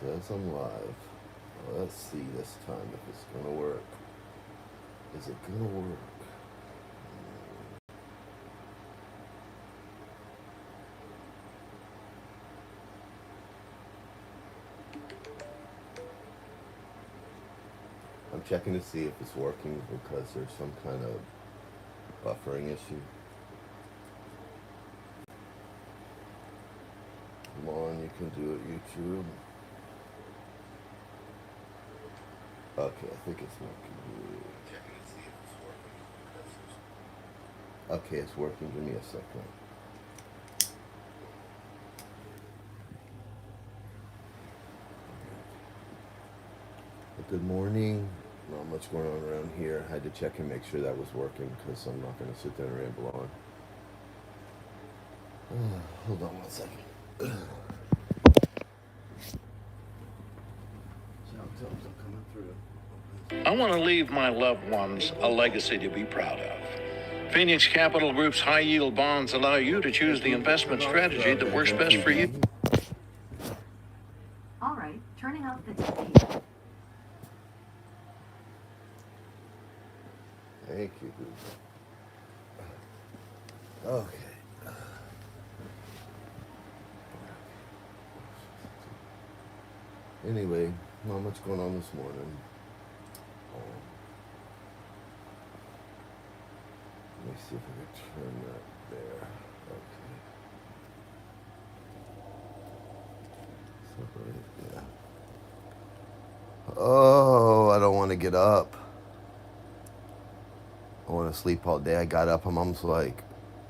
says I'm live. Let's see this time if it's gonna work. Is it gonna work? I'm checking to see if it's working because there's some kind of buffering issue. Come on, you can do it, YouTube. Okay, I think it's working. Checking to see if it's working. Okay, it's working. Give me a second. Good morning. Not much going on around here. I had to check and make sure that was working because I'm not going to sit there and ramble on. Hold on one second. Sometimes I'm coming through. I want to leave my loved ones a legacy to be proud of. Phoenix Capital Group's high-yield bonds allow you to choose the investment strategy that works best for you. All right, turning off the TV. Thank you. Okay. Anyway, not much going on this morning. Let me see if I can turn that there. Okay. Yeah. Oh, I don't want to get up. I want to sleep all day. I got up. My mom's like,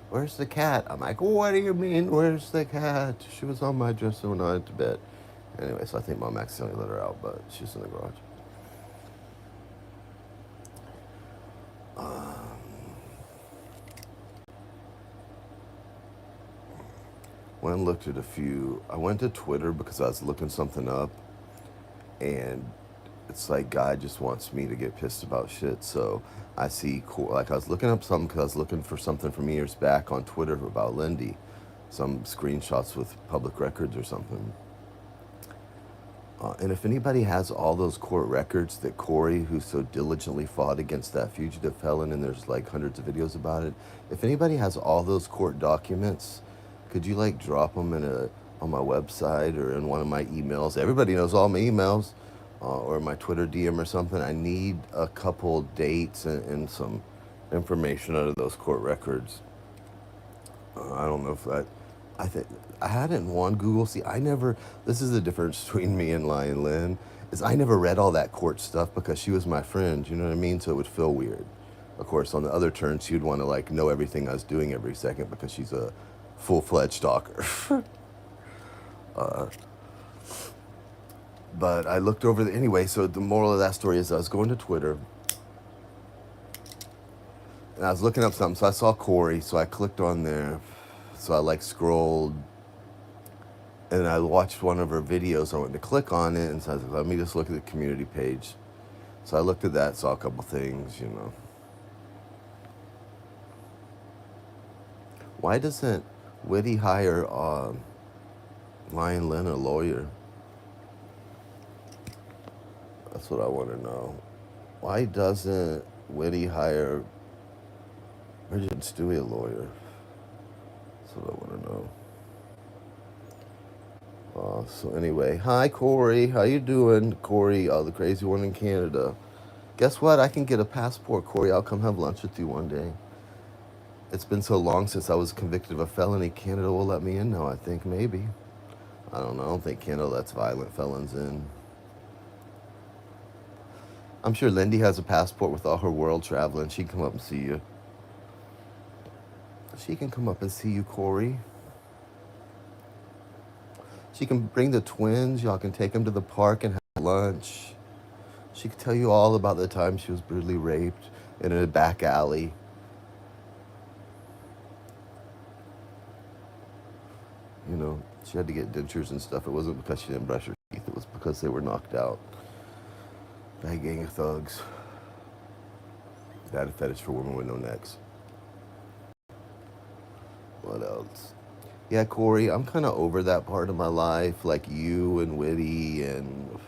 "Where's the cat?" I'm like, "What do you mean, where's the cat? She was on my dresser when I went to bed." Anyway, so I think Mom accidentally let her out, but she's in the garage. Went and looked at a few. I went to Twitter because I was looking something up, and it's like God just wants me to get pissed about shit. So I see, like I was looking up something because I was looking for something from years back on Twitter about Lyndy, some screenshots with public records or something. And if anybody has all those court records that Corey, who so diligently fought against that fugitive felon, and there's like hundreds of videos about it, if anybody has all those court documents, could you like drop them on my website or in one of my emails? Everybody knows all my emails, or my Twitter DM or something. I need a couple dates and some information out of those court records. I don't know if that. I think I had it in one Google. See, I never. This is the difference between me and Lion Lynn. Is I never read all that court stuff because she was my friend. You know what I mean? So it would feel weird. Of course, on the other turn, she would want to like know everything I was doing every second because she's a full-fledged stalker. But I looked over anyway. So the moral of that story is I was going to Twitter and I was looking up something. So I saw Corey. So I clicked on there. So I like scrolled and I watched one of her videos. I went to click on it and so I was like, let me just look at the community page. So I looked at that, saw a couple things, you know. Why doesn't Whitty hire Lion Lynn a lawyer? That's what I want to know. Why doesn't Whitty hire Bridget and Stewie a lawyer? That's what I want to know. So anyway, hi Corey, how you doing? Corey, the crazy one in Canada. Guess what? I can get a passport, Corey. I'll come have lunch with you one day. It's been so long since I was convicted of a felony. Canada will let me in now, I think, maybe. I don't know. I don't think Canada lets violent felons in. I'm sure Lyndy has a passport with all her world traveling. She can come up and see you. She can come up and see you, Corey. She can bring the twins. Y'all can take them to the park and have lunch. She can tell you all about the time she was brutally raped in a back alley. You know, she had to get dentures and stuff. It wasn't because she didn't brush her teeth. It was because they were knocked out by a gang of thugs that had a fetish for women with no necks. What else? Yeah, Corey, I'm kind of over that part of my life, like you and Witty and,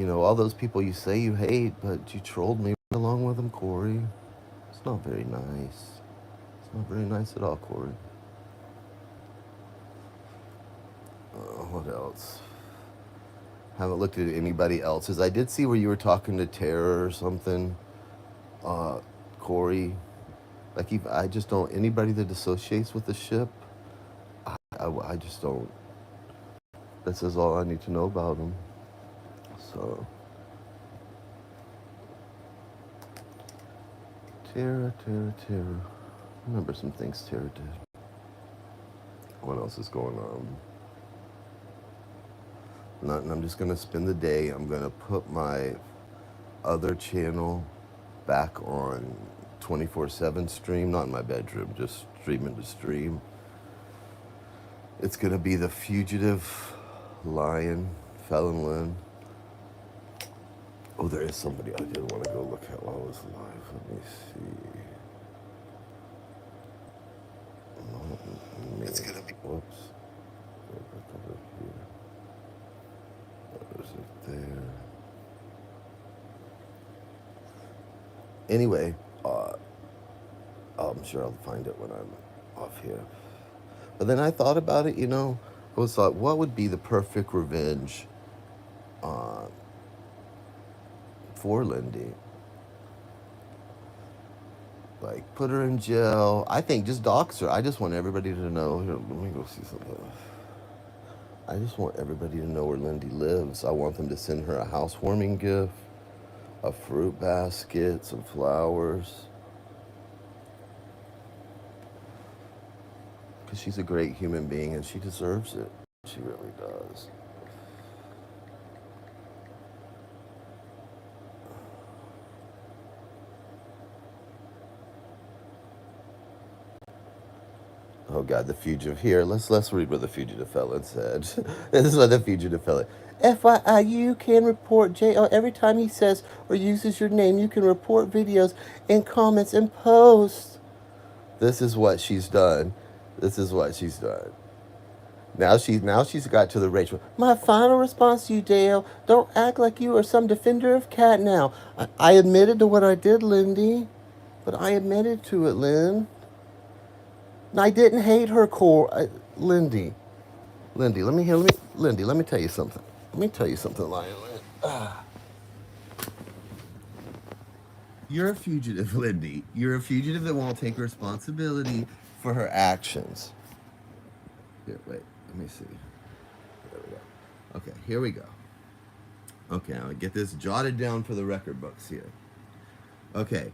all those people you say you hate, but you trolled me right along with them, Corey. It's not very nice. It's not very nice at all, Corey. What else? Haven't looked at anybody else's. I did see where you were talking to Tara or something, uh, Corey. Like, I just don't, anybody that associates with the ship, I just don't. That says all I need to know about them. So, Tara. Remember some things Tara did. What else is going on? Nothing. I'm just going to spend the day. I'm going to put my other channel back on 24/7 stream, not in my bedroom, just streaming to stream. It's going to be The Fugitive, Lion, Felon Lynn. Oh, there is somebody I did want to go look at while I was live. Let me see. It's gonna be. Whoops. Over here. There's it there. Anyway, I'm sure I'll find it when I'm off here. But then I thought about it. I was thought, what would be the perfect revenge uh, for Lyndy? Like, put her in jail. I think just dox her. I just want everybody to know. Here, let me go see something. I just want everybody to know where Lyndy lives. I want them to send her a housewarming gift, a fruit basket, some flowers. Because she's a great human being and she deserves it. She really does. Oh God, the fugitive. Here, let's read what the fugitive felon said. This is what the fugitive felon. FYI, you can report JL every time he says or uses your name. You can report videos and comments and posts. This is what she's done. Now she's got to the Rachel. My final response to you, Dale. Don't act like you are some defender of cat now. I admitted to what I did, Lyndy. But I admitted to it, Lynn. And I didn't hate her Lyndy. Lyndy, let me tell you something. Lion. You're a fugitive, Lyndy. You're a fugitive that won't take responsibility for her actions. Here, wait, let me see. There we go. Okay, here we go. Okay, I'll get this jotted down for the record books here. Okay.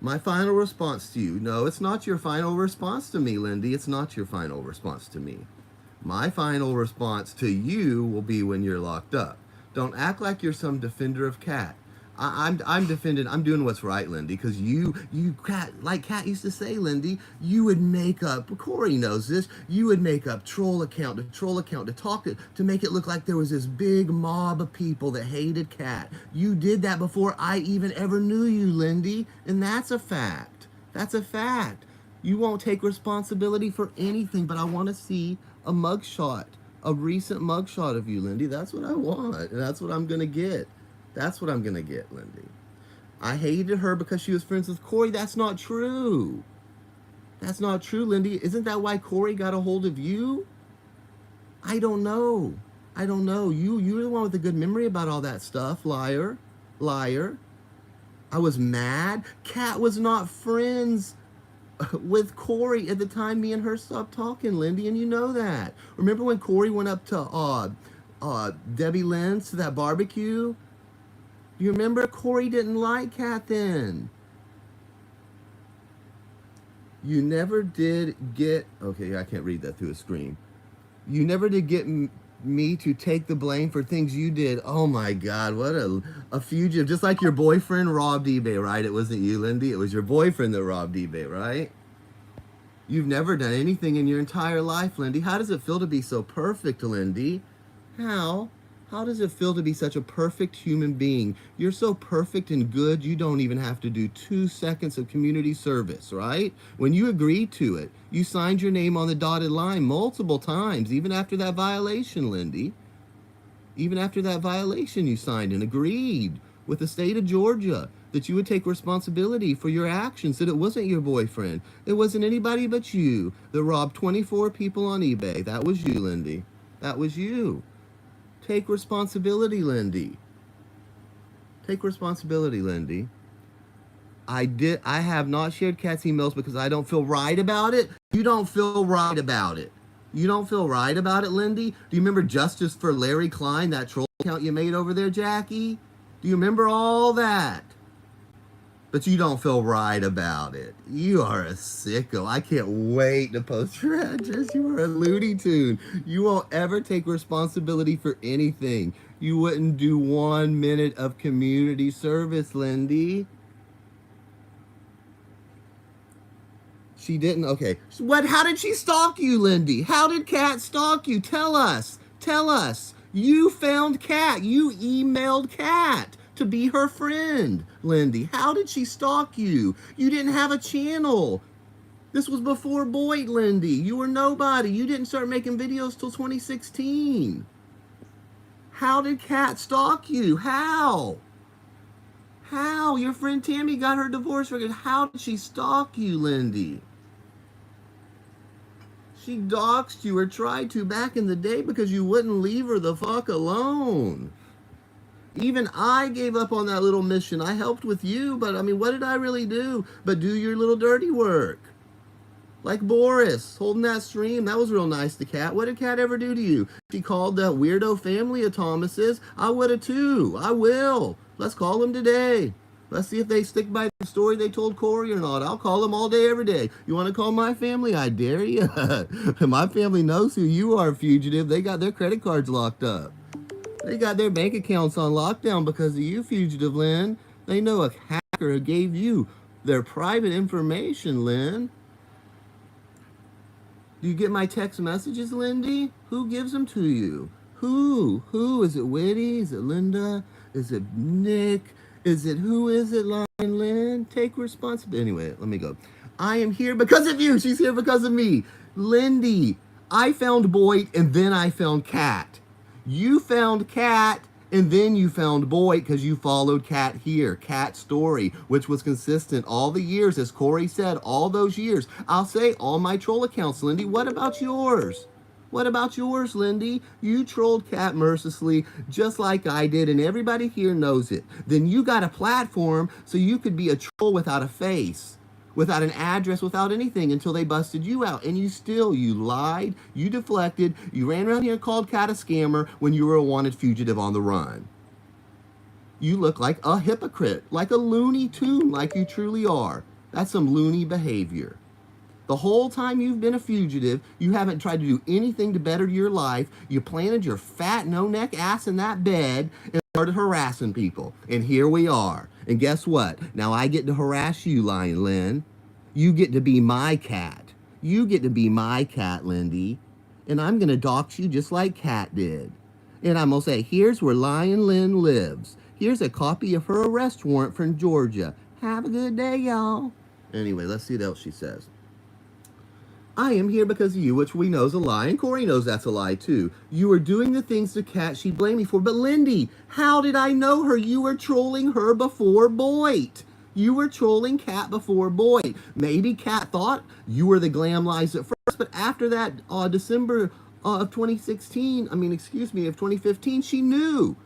My final response to you. No, it's not your final response to me, Lyndy. It's not your final response to me. My final response to you will be when you're locked up. Don't act like you're some defender of cat. I'm defending. I'm doing what's right, Lyndy, because you cat, like Cat used to say, Lyndy, you would make up. Corey knows this. You would make up troll account to talk to make it look like there was this big mob of people that hated Cat. You did that before I even ever knew you, Lyndy, and that's a fact. That's a fact. You won't take responsibility for anything, but I want to see a mugshot, a recent mugshot of you, Lyndy. That's what I want, and that's what I'm gonna get. That's what I'm going to get, Lyndy. I hated her because she was friends with Corey. That's not true. That's not true, Lyndy. Isn't that why Corey got a hold of you? I don't know. You're the one with a good memory about all that stuff, liar. I was mad. Kat was not friends with Corey at the time me and her stopped talking, Lyndy, and you know that. Remember when Corey went up to Debbie Lynn's to that barbecue? You remember Corey didn't like Kat then. You never did get... Okay, I can't read that through a screen. You never did get me to take the blame for things you did. Oh my God, what a fugitive. Just like your boyfriend robbed eBay, right? It wasn't you, Lyndy. It was your boyfriend that robbed eBay, right? You've never done anything in your entire life, Lyndy. How does it feel to be so perfect, Lyndy? How? How does it feel to be such a perfect human being? You're so perfect and good, you don't even have to do 2 seconds of community service, right? When you agreed to it, you signed your name on the dotted line multiple times, even after that violation, Lyndy. Even after that violation, you signed and agreed with the state of Georgia that you would take responsibility for your actions, that it wasn't your boyfriend. It wasn't anybody but you that robbed 24 people on eBay. That was you, Lyndy. That was you. Take responsibility, Lyndy. Take responsibility, Lyndy. I have not shared Kat's emails because I don't feel right about it. You don't feel right about it. You don't feel right about it, Lyndy? Do you remember Justice for Larry Klein, that troll account you made over there, Jackie? Do you remember all that? But you don't feel right about it. You are a sicko. I can't wait to post your address. You are a Looney Tune. You won't ever take responsibility for anything. You wouldn't do 1 minute of community service, Lyndy. She didn't? Okay. What? How did she stalk you, Lyndy? How did Kat stalk you? Tell us. Tell us. You found Kat. You emailed Kat to be her friend, Lyndy. How did she stalk you? You didn't have a channel. This was before Boyd, Lyndy. You were nobody. You didn't start making videos till 2016. How did Kat stalk you? How? How? Your friend Tammy got her divorce record. How did she stalk you, Lyndy? She doxed you or tried to back in the day because you wouldn't leave her the fuck alone. Even I gave up on that little mission. I helped with you, but I mean, what did I really do? But do your little dirty work. Like Boris, holding that stream. That was real nice to Kat. What did Kat ever do to you? She called that weirdo family of Thomas's. I would have too. I will. Let's call them today. Let's see if they stick by the story they told Corey or not. I'll call them all day, every day. You want to call my family? I dare you. My family knows who you are, fugitive. They got their credit cards locked up. They got their bank accounts on lockdown because of you, fugitive Lynn. They know a hacker who gave you their private information, Lynn. Do you get my text messages, Lyndy? Who gives them to you? Who? Who? Is it Whitty? Is it Linda? Is it Nick? Is it who is it, Lion Lynn? Take responsibility. Anyway, let me go. I am here because of you. She's here because of me. Lyndy, I found Boyd and then I found Kat. You found Kat, and then you found Boyd because you followed Kat here. Kat's story, which was consistent all the years, as Corey said, all those years. I'll say all my troll accounts, Lyndy. What about yours? What about yours, Lyndy? You trolled Kat mercilessly, just like I did, and everybody here knows it. Then you got a platform so you could be a troll without a face, without an address, without anything, until they busted you out. And you lied, you deflected, you ran around here and called Kat a scammer when you were a wanted fugitive on the run. You look like a hypocrite, like a Looney Tune, like you truly are. That's some loony behavior. The whole time you've been a fugitive, you haven't tried to do anything to better your life. You planted your fat, no-neck ass in that bed and started harassing people. And here we are. And guess what? Now I get to harass you, Lion Lynn. You get to be my cat. You get to be my cat, Lyndy. And I'm going to dox you just like Kat did. And I'm going to say, here's where Lion Lynn lives. Here's a copy of her arrest warrant from Georgia. Have a good day, y'all. Anyway, let's see what else she says. I am here because of you, which we know is a lie, and Corey knows that's a lie too. You are doing the things to Kat she blamed me for. But Lyndy, how did I know her? You were trolling her before Boyd. You were trolling Kat before Boyd. Maybe Kat thought you were the glam lies at first, but after that December of 2015, she knew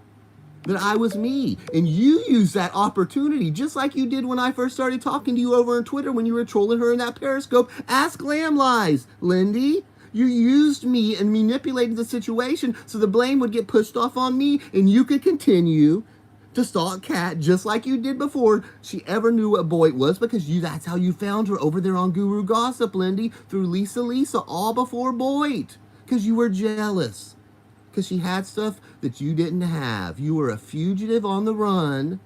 that I was me. And you used that opportunity, just like you did when I first started talking to you over on Twitter when you were trolling her in that Periscope. Ask glam lies, Lyndy. You used me and manipulated the situation so the blame would get pushed off on me and you could continue to stalk Kat just like you did before she ever knew what Boyd was, because that's how you found her over there on Guru Gossip, Lyndy, through Lisa, all before Boyd, because you were jealous. Because she had stuff that you didn't have. You were a fugitive on the run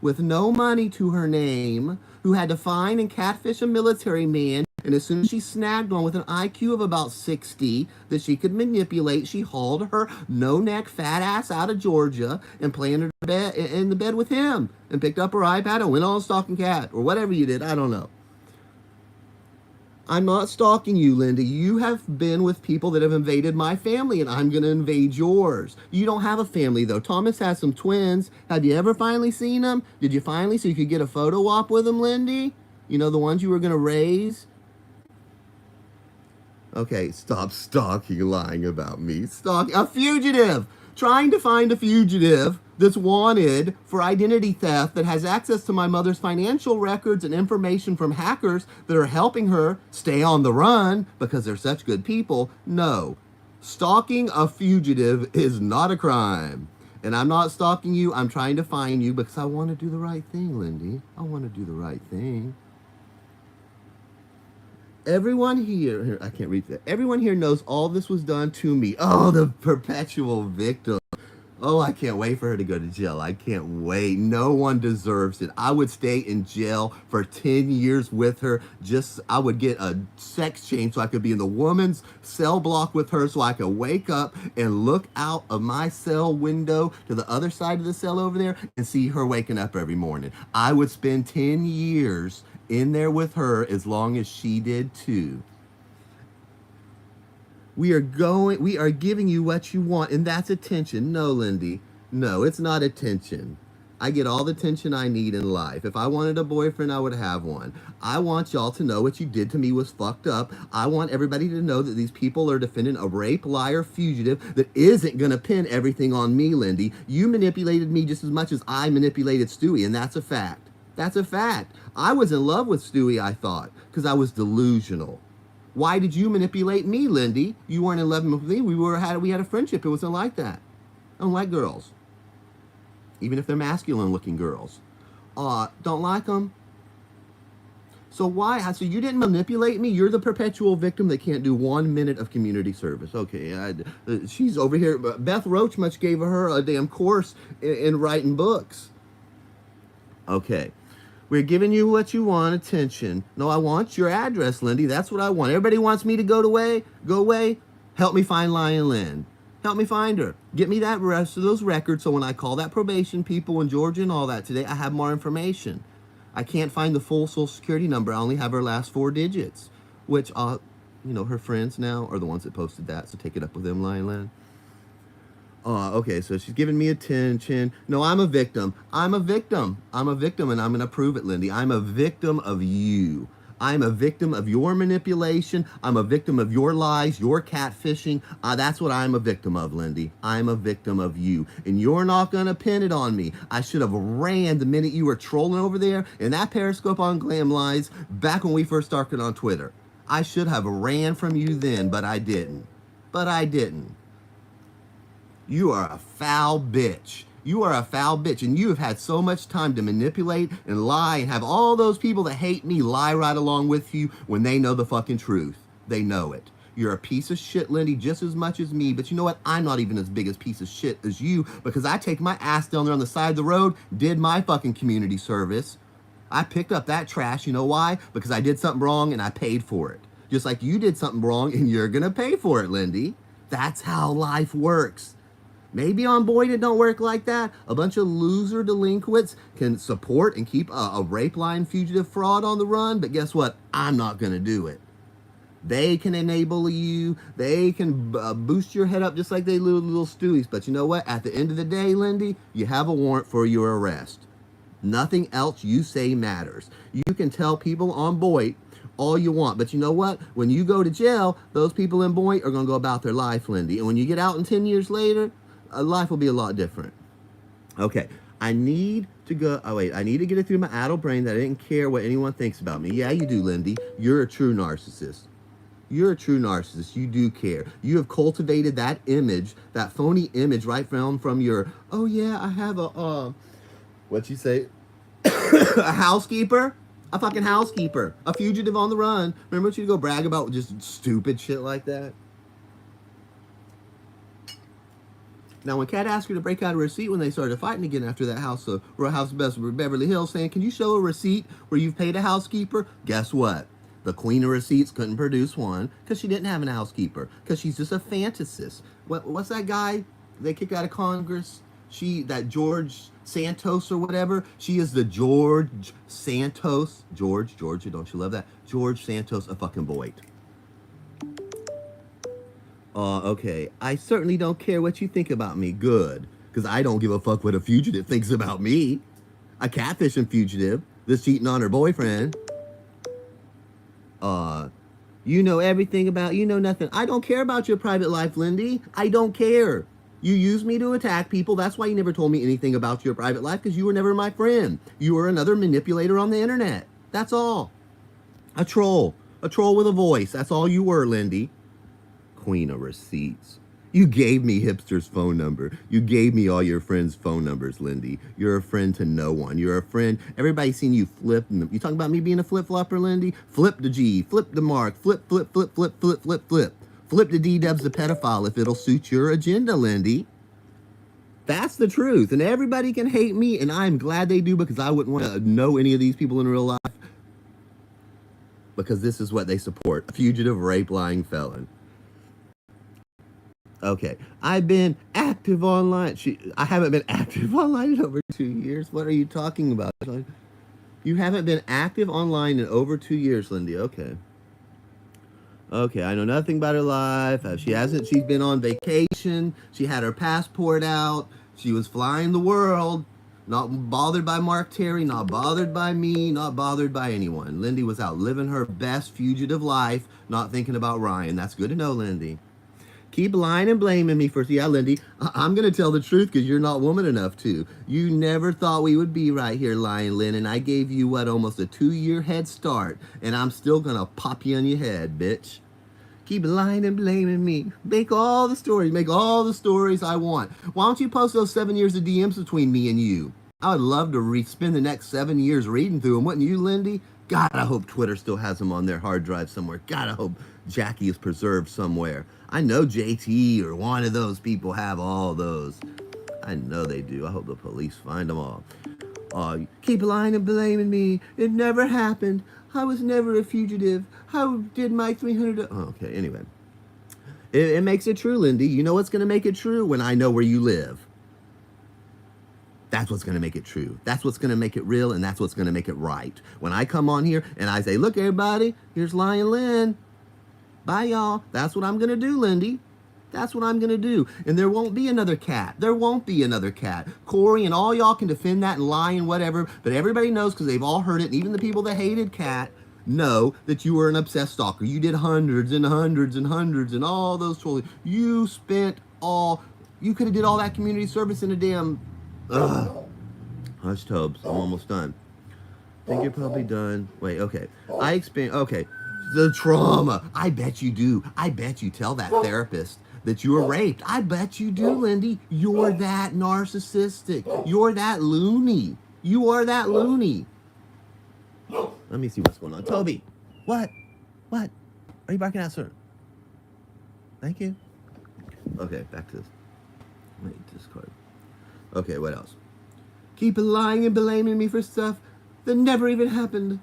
with no money to her name, who had to find and catfish a military man And as soon as she snagged one with an IQ of about 60 that she could manipulate, she hauled her no-neck fat ass out of Georgia and planted her bed in the bed with him and picked up her iPad and went on stalking cat or whatever you did. I don't know. I'm not stalking you, Lyndy. You have been with people that have invaded my family, and I'm going to invade yours. You don't have a family, though. Thomas has some twins. Have you ever finally seen them? Did you finally so you could get a photo op with them, Lyndy? You know, the ones you were going to raise? Okay, stop stalking, lying about me. A fugitive! Trying to find a fugitive that's wanted for identity theft that has access to my mother's financial records and information from hackers that are helping her stay on the run because they're such good people. No. Stalking a fugitive is not a crime. And I'm not stalking you. I'm trying to find you because I want to do the right thing, Lyndy. I want to do the right thing. Everyone here, I can't read that. Everyone here knows all this was done to me. Oh, the perpetual victim. Oh, I can't wait for her to go to jail. I can't wait. No one deserves it. I would stay in jail for 10 years with her. I would get a sex change so I could be in the woman's cell block with her so I could wake up and look out of my cell window to the other side of the cell over there and see her waking up every morning. I would spend 10 years in there with her as long as she did too. We are giving you what you want, and that's attention. No, Lyndy. No, it's not attention. I get all the attention I need in life. If I wanted a boyfriend, I would have one. I want y'all to know what you did to me was fucked up. I want everybody to know that these people are defending a rape, liar, fugitive that isn't going to pin everything on me, Lyndy. You manipulated me just as much as I manipulated Stewie, and that's a fact. That's a fact. I was in love with Stewie, I thought, because I was delusional. Why did you manipulate me, Lyndy? You weren't in love with me. We had a friendship. It wasn't like that. I don't like girls. Even if they're masculine-looking girls. Don't like them. So why? So you didn't manipulate me? You're the perpetual victim that can't do 1 minute of community service. Okay, she's over here. Beth Roach much gave her a damn course in writing books. Okay. We're giving you what you want, attention. No, I want your address, Lyndy. That's what I want. Everybody wants me to go away. Help me find Lion Lynn. Help me find her. Get me that rest of those records so when I call that probation people in Georgia and all that today, I have more information. I can't find the full Social Security number. I only have her last 4 digits, which, her friends now are the ones that posted that, so take it up with them, Lion Lynn. Okay, so she's giving me attention. No, I'm a victim. I'm a victim, and I'm going to prove it, Lyndy. I'm a victim of you. I'm a victim of your manipulation. I'm a victim of your lies, your catfishing. That's what I'm a victim of, Lyndy. I'm a victim of you, and you're not going to pin it on me. I should have ran the minute you were trolling over there in that Periscope on Glam Lies back when we first started on Twitter. I should have ran from you then, but I didn't. You are a foul bitch. You are a foul bitch, and you have had so much time to manipulate and lie and have all those people that hate me lie right along with you when they know the fucking truth. They know it. You're a piece of shit, Lyndy, just as much as me, but you know what? I'm not even as big a piece of shit as you because I take my ass down there on the side of the road, did my fucking community service. I picked up that trash. You know why? Because I did something wrong and I paid for it. Just like you did something wrong and you're going to pay for it, Lyndy. That's how life works. Maybe on Boyd it don't work like that. A bunch of loser delinquents can support and keep a rape line fugitive fraud on the run, but guess what? I'm not going to do it. They can enable you. They can boost your head up just like they little Stewies. But you know what? At the end of the day, Lyndy, you have a warrant for your arrest. Nothing else you say matters. You can tell people on Boyd all you want. But you know what? When you go to jail, those people in Boyd are going to go about their life, Lyndy. And when you get out in 10 years later, life will be a lot different. Okay, I need to go. I need to get it through my adult brain that I didn't care what anyone thinks about me. Yeah, you do, Lyndy. You're a true narcissist. You're a true narcissist. You do care. You have cultivated that image, that phony image right from your, oh yeah, I have a, what'd you say? A housekeeper? A fucking housekeeper. A fugitive on the run. Remember what you go brag about just stupid shit like that? Now, when Kat asked her to break out a receipt when they started fighting again after that house, Royal House of Beverly Hills, saying, can you show a receipt where you've paid a housekeeper? Guess what? The queen of receipts couldn't produce one because she didn't have a housekeeper, because she's just a fantasist. What's that guy they kicked out of Congress? That George Santos or whatever. She is the George Santos. Georgia, don't you love that? George Santos, a fucking Voight. Okay. I certainly don't care what you think about me. Good. Because I don't give a fuck what a fugitive thinks about me. A catfishing fugitive that's cheating on her boyfriend. You know everything about, you know nothing. I don't care about your private life, Lyndy. I don't care. You use me to attack people. That's why you never told me anything about your private life, because you were never my friend. You were another manipulator on the internet. That's all. A troll. A troll with a voice. That's all you were, Lyndy. Queen of receipts. You gave me Hipster's phone number. You gave me all your friends' phone numbers, Lyndy. You're a friend to no one. You're a friend. Everybody's seen you flip. You talking about me being a flip-flopper, Lyndy? Flip the G. Flip the Mark. Flip, flip, flip, flip, flip, flip, flip. Flip the D-dubs the pedophile if it'll suit your agenda, Lyndy. That's the truth. And everybody can hate me, and I'm glad they do, because I wouldn't want to know any of these people in real life. Because this is what they support. A fugitive, rape, lying felon. Okay. I've been active online. I haven't been active online in over 2 years. What are you talking about? You haven't been active online in over 2 years, Lyndy. Okay. Okay, I know nothing about her life. She's been on vacation. She had her passport out. She was flying the world. Not bothered by Mark Terry, not bothered by me, not bothered by anyone. Lyndy was out living her best fugitive life, not thinking about Ryan. That's good to know, Lyndy. Keep lying and blaming me for, yeah, Lyndy, I'm going to tell the truth because you're not woman enough to. You never thought we would be right here, lying, Lynn, and I gave you, almost a 2-year head start, and I'm still going to pop you on your head, bitch. Keep lying and blaming me. Make all the stories I want. Why don't you post those 7 years of DMs between me and you? I would love to spend the next 7 years reading through them, wouldn't you, Lyndy? God, I hope Twitter still has them on their hard drive somewhere. God, I hope Jackie is preserved somewhere. I know JT or one of those people have all those. I know they do. I hope the police find them all. Keep lying and blaming me. It never happened. I was never a fugitive. How did my 300... okay, anyway. It makes it true, Lyndy. You know what's going to make it true? When I know where you live. That's what's going to make it true. That's what's going to make it real, and that's what's going to make it right. When I come on here and I say, look, everybody, here's Lion Lynn. Bye, y'all. That's what I'm going to do, Lyndy. That's what I'm going to do. And there won't be another cat. There won't be another cat. Corey and all y'all can defend that and lie and whatever, but everybody knows, because they've all heard it, and even the people that hated Cat know that you were an obsessed stalker. You did hundreds and hundreds and hundreds and all those trolling. You could have did all that community service in a damn... Hush tubs. I'm almost done. I think you're probably done. Wait, okay. Okay. The trauma. I bet you do. I bet you tell that therapist that you were raped. I bet you do, Lyndy. You're that narcissistic. You're that loony. You are that loony. Let me see what's going on. Toby. What? Are you barking at, sir? Thank you. Okay, back to this. Wait, discard. Okay, what else? Keep lying and blaming me for stuff that never even happened.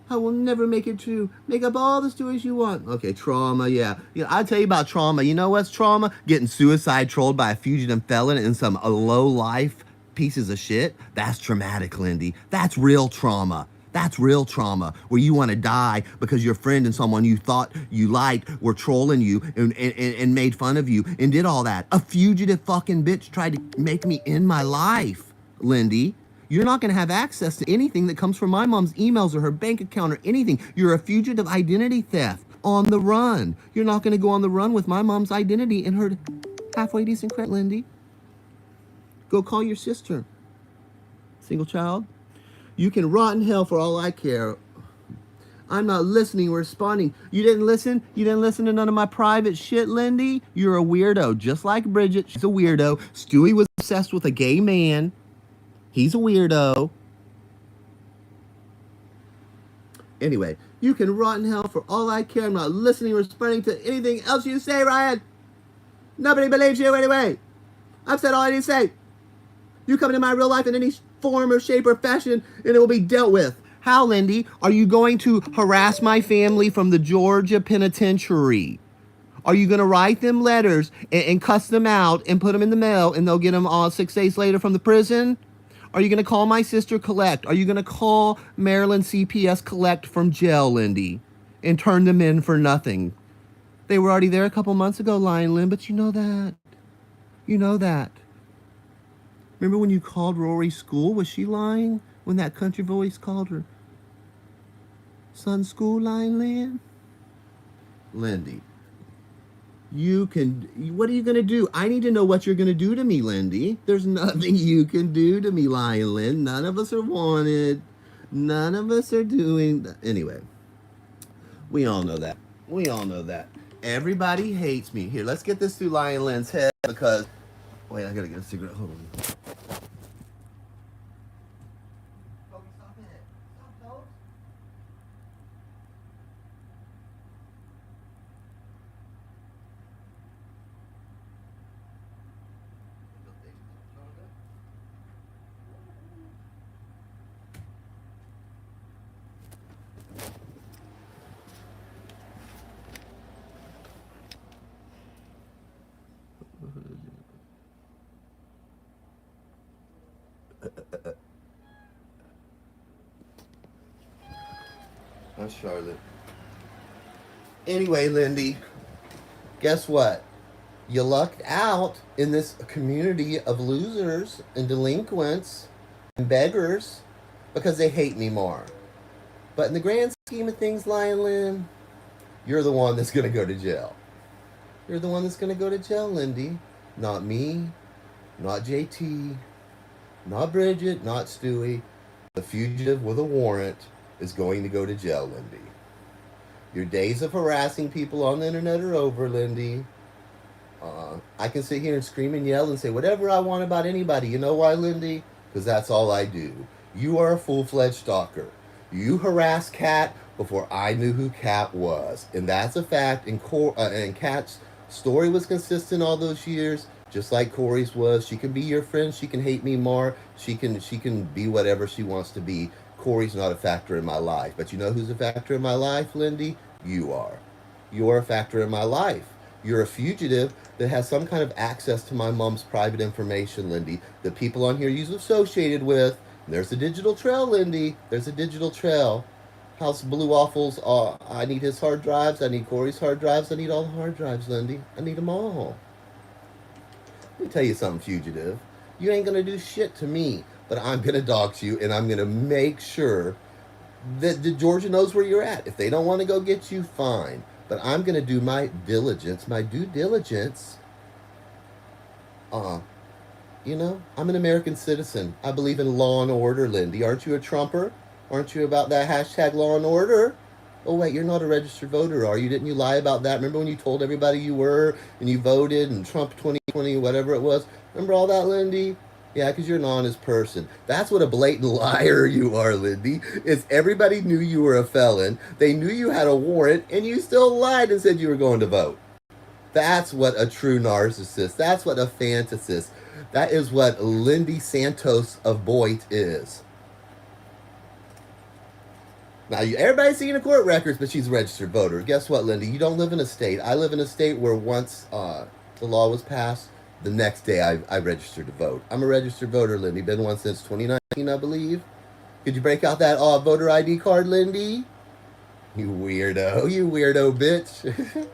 I will never make it true. Make up all the stories you want. Okay, trauma, yeah. I'll tell you about trauma. You know what's trauma? Getting suicide trolled by a fugitive felon and some low-life pieces of shit. That's traumatic, Lyndy. That's real trauma. That's real trauma, where you want to die because your friend and someone you thought you liked were trolling you and made fun of you and did all that. A fugitive fucking bitch tried to make me end my life, Lyndy. You're not going to have access to anything that comes from my mom's emails or her bank account or anything. You're a fugitive identity theft on the run. You're not going to go on the run with my mom's identity and her halfway decent credit, Lyndy. Go call your sister. Single child. You can rot in hell for all I care. I'm not listening or responding. You didn't listen? You didn't listen to none of my private shit, Lyndy? You're a weirdo, just like Bridget. She's a weirdo. Stewie was obsessed with a gay man. He's a weirdo. Anyway, you can rot in hell for all I care. I'm not listening or responding to anything else you say, Ryan. Nobody believes you anyway. I've said all I need to say. You come into my real life in any form or shape or fashion, and it will be dealt with. How, Lyndy? Are you going to harass my family from the Georgia penitentiary? Are you going to write them letters and cuss them out and put them in the mail and they'll get them all 6 days later from the prison? Are you going to call my sister Collect? Are you going to call Maryland CPS Collect from jail, Lyndy, and turn them in for nothing? They were already there a couple months ago, Lion Lynn, but you know that. You know that. Remember when you called Rory's school? Was she lying when that country voice called her son's school, Lion Lynn? Lyndy, you can. What are you going to do? I need to know what you're going to do to me, Lyndy. There's nothing you can do to me, Lion Lynn. None of us are wanted. None of us are doing. Anyway, we all know that. We all know that. Everybody hates me. Here, let's get this through Lion Lynn's head because. Wait, I gotta get a cigarette. Hold on. Toby, stop it. Stop, Toby. Hi, Charlotte. Anyway, Lyndy, guess what? You lucked out in this community of losers and delinquents and beggars because they hate me more. But in the grand scheme of things, Lion Lynn, you're the one that's going to go to jail. You're the one that's going to go to jail, Lyndy. Not me, not JT, not Bridget, not Stewie. The fugitive with a warrant is going to go to jail, Lyndy. Your days of harassing people on the internet are over, Lyndy. I can sit here and scream and yell and say whatever I want about anybody. You know why, Lyndy? Because that's all I do. You are a full-fledged stalker. You harassed Kat before I knew who Kat was. And that's a fact. And Kat's story was consistent all those years, just like Corey's was. She can be your friend. She can hate me more. She can be whatever she wants to be. Corey's not a factor in my life. But you know who's a factor in my life, Lyndy? You are. You're a factor in my life. You're a fugitive that has some kind of access to my mom's private information, Lyndy, that people on here use associated with. And there's a digital trail, Lyndy. There's a digital trail. House Blue Waffles, I need his hard drives. I need Corey's hard drives. I need all the hard drives, Lyndy. I need them all. Let me tell you something, fugitive. You ain't going to do shit to me, but I'm going to dox you, and I'm going to make sure that Georgia knows where you're at. If they don't want to go get you, fine. But I'm going to do my diligence, my due diligence. You know, I'm an American citizen. I believe in law and order, Lyndy. Aren't you a Trumper? Aren't you about that hashtag law and order? Oh, wait, you're not a registered voter, are you? Didn't you lie about that? Remember when you told everybody you were and you voted and Trump 2020, whatever it was? Remember all that, Lyndy? Yeah, because you're an honest person. That's what a blatant liar you are, Lyndy. Is everybody knew you were a felon. They knew you had a warrant, and you still lied and said you were going to vote. That's what a true narcissist. That's what a fantasist. That is what Lyndy Santos of Boyd is. Now, everybody's seeing the court records, but she's a registered voter. Guess what, Lyndy? You don't live in a state. I live in a state where once the law was passed, the next day I registered to vote. I'm a registered voter, Lyndy. Been one since 2019, I believe. Could you break out that voter ID card, Lyndy? You weirdo. You weirdo bitch.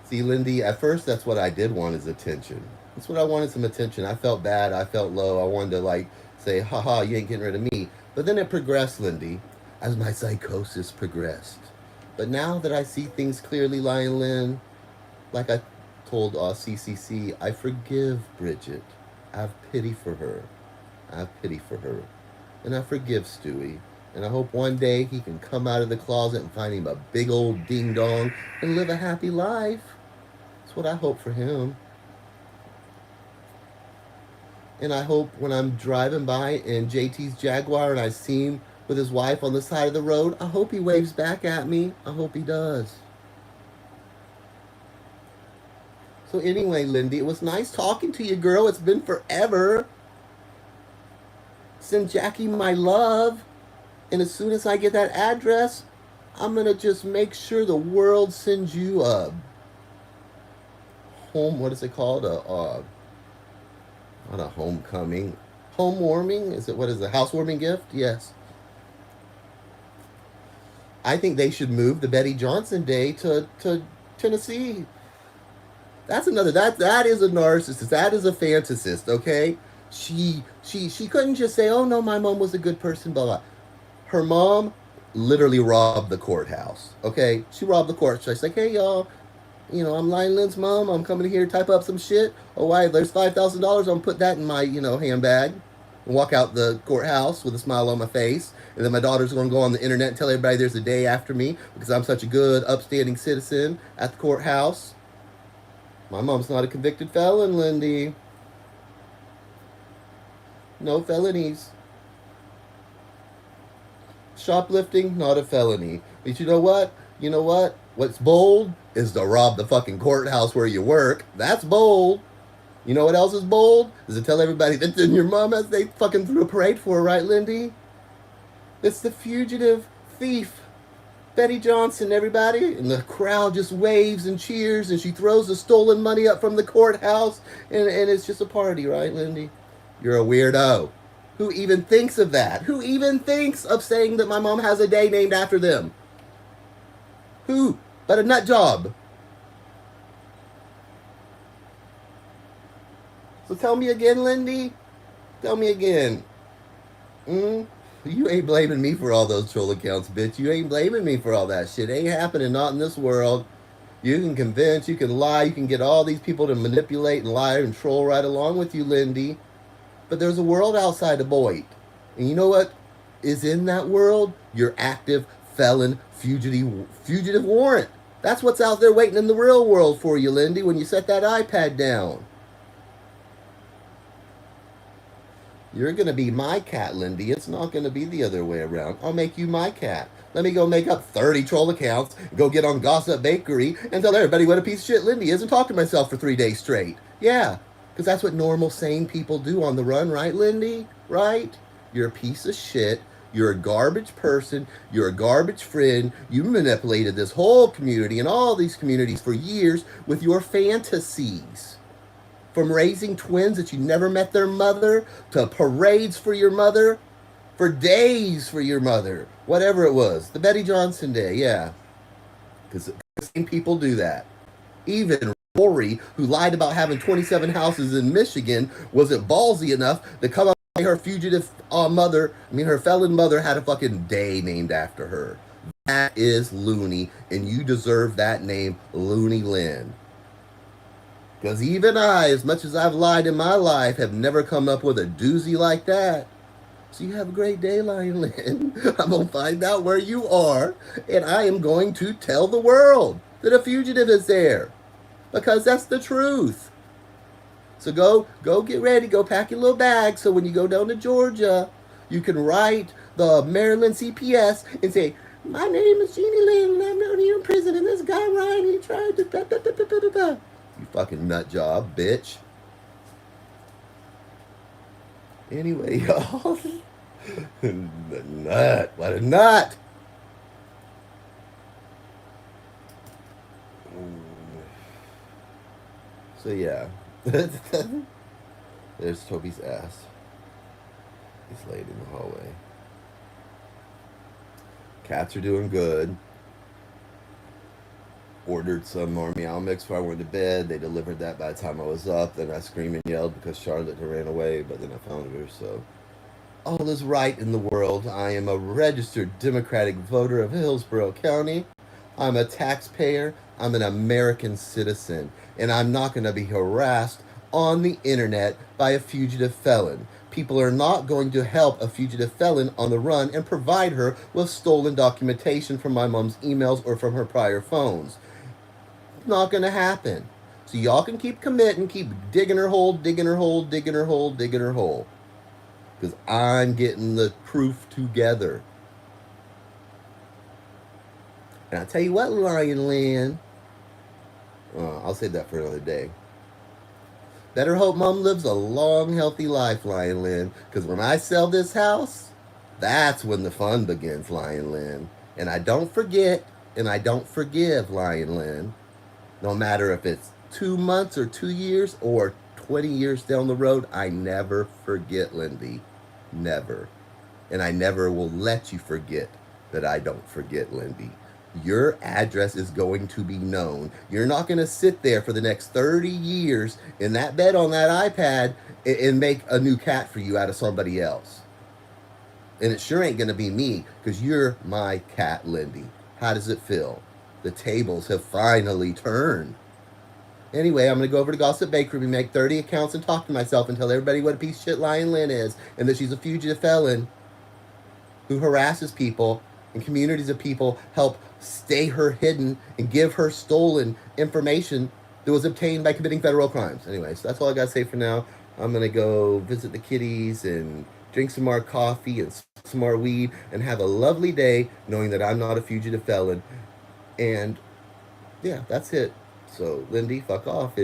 See, Lyndy, at first that's what I did want is attention. That's what I wanted, some attention. I felt bad. I felt low. I wanted to, say, haha, you ain't getting rid of me. But then it progressed, Lyndy, as my psychosis progressed. But now that I see things clearly, Lion Lynn, like I told CCC, I forgive Bridget. I have pity for her. I have pity for her. And I forgive Stewie. And I hope one day he can come out of the closet and find him a big old ding-dong and live a happy life. That's what I hope for him. And I hope when I'm driving by in JT's Jaguar and I see him with his wife on the side of the road, I hope he waves back at me. I hope he does. So anyway, Lyndy, it was nice talking to you, girl. It's been forever. send Jackie my love. And as soon as I get that address, I'm going to just make sure the world sends you a home, what is it called? Not a homecoming. Home warming? Is it, what is it? Housewarming gift? Yes. I think they should move the Betty Johnson Day to Tennessee. That's another, that is a narcissist. That is a fantasist, okay? She couldn't just say, oh no, my mom was a good person, blah blah. Her mom literally robbed the courthouse. Okay? She robbed the court. She's like, hey y'all, I'm Lion Lynn's mom. I'm coming here to type up some shit. Oh, why? There's $5,000. I'm gonna put that in my, handbag and walk out the courthouse with a smile on my face. And then my daughter's gonna go on the internet and tell everybody there's a day after me because I'm such a good, upstanding citizen at the courthouse. My mom's not a convicted felon, Lyndy. No felonies. Shoplifting, not a felony. But you know what? You know what? What's bold is to rob the fucking courthouse where you work. That's bold. You know what else is bold? Is to tell everybody that your mom has they fucking threw a parade for, right, Lyndy? It's the fugitive thief, Betty Johnson, everybody. And the crowd just waves and cheers, and she throws the stolen money up from the courthouse, and it's just a party, right, Lyndy? You're a weirdo. Who even thinks of that? Who even thinks of saying that my mom has a day named after them? Who? But a nut job. So tell me again, Lyndy. Tell me again. You ain't blaming me for all those troll accounts, bitch. You ain't blaming me for all that shit. It ain't happening, not in this world. You can convince, you can lie, you can get all these people to manipulate and lie and troll right along with you, Lyndy. But there's a world outside of Boyd. And you know what is in that world? Your active felon fugitive warrant. That's what's out there waiting in the real world for you, Lyndy, when you set that iPad down. You're going to be my cat, Lyndy. It's not going to be the other way around. I'll make you my cat. Let me go make up 30 troll accounts, go get on Gossip Bakery, and tell everybody what a piece of shit Lyndy is and talk to myself for 3 days straight. Yeah. Because that's what normal, sane people do on the run, right, Lyndy? Right? You're a piece of shit. You're a garbage person. You're a garbage friend. You manipulated this whole community and all these communities for years with your fantasies. From raising twins that you never met their mother, to parades for your mother, for days for your mother. Whatever it was. The Betty Johnson Day, yeah. Because same people do that. Even Lori, who lied about having 27 houses in Michigan, wasn't ballsy enough to come up and say her fugitive her felon mother had a fucking day named after her. That is loony, and you deserve that name, Loony Lynn. Because even I, as much as I've lied in my life, have never come up with a doozy like that. So you have a great day, Lion Lynn. I'm going to find out where you are, and I am going to tell the world that a fugitive is there. Because that's the truth. So go get ready. Go pack your little bag so when you go down to Georgia, you can write the Maryland CPS and say, my name is Jeannie Lynn and I'm known here in prison and this guy Ryan, he tried to You fucking nut job, bitch. Anyway, y'all. The nut. What a nut. So yeah, there's Toby's ass. He's laid in the hallway. Cats are doing good. Ordered some more meow mix before I went to bed. They delivered that by the time I was up. Then I screamed and yelled because Charlotte ran away, but then I found her. So all is right in the world. I am a registered Democratic voter of Hillsborough County. I'm a taxpayer. I'm an American citizen. And I'm not going to be harassed on the internet by a fugitive felon. People are not going to help a fugitive felon on the run and provide her with stolen documentation from my mom's emails or from her prior phones. It's not going to happen. So y'all can keep committing, keep digging her hole, digging her hole, digging her hole, digging her hole. Because I'm getting the proof together. And I'll tell you what, Lion Lynn. I'll save that for another day. Better hope Mom lives a long, healthy life, Lion Lynn. Because when I sell this house, that's when the fun begins, Lion Lynn. And I don't forget, and I don't forgive, Lion Lynn. No matter if it's 2 months or 2 years or 20 years down the road, I never forget, Lyndy. Never. And I never will let you forget that I don't forget, Lyndy. Your address is going to be known. You're not going to sit there for the next 30 years in that bed on that iPad and make a new cat for you out of somebody else. And it sure ain't going to be me, because you're my cat, Lyndy. How does it feel? The tables have finally turned. Anyway, I'm going to go over to Gossip Bakery, make 30 accounts, and talk to myself and tell everybody what a piece of shit Lion Lynn is, and that she's a fugitive felon who harasses people, and communities of people help stay her hidden and give her stolen information that was obtained by committing federal crimes. Anyways, that's all I got to say for now. I'm going to go visit the kitties and drink some more coffee and some more weed and have a lovely day knowing that I'm not a fugitive felon. And yeah, that's it. So, Lyndy, fuck off.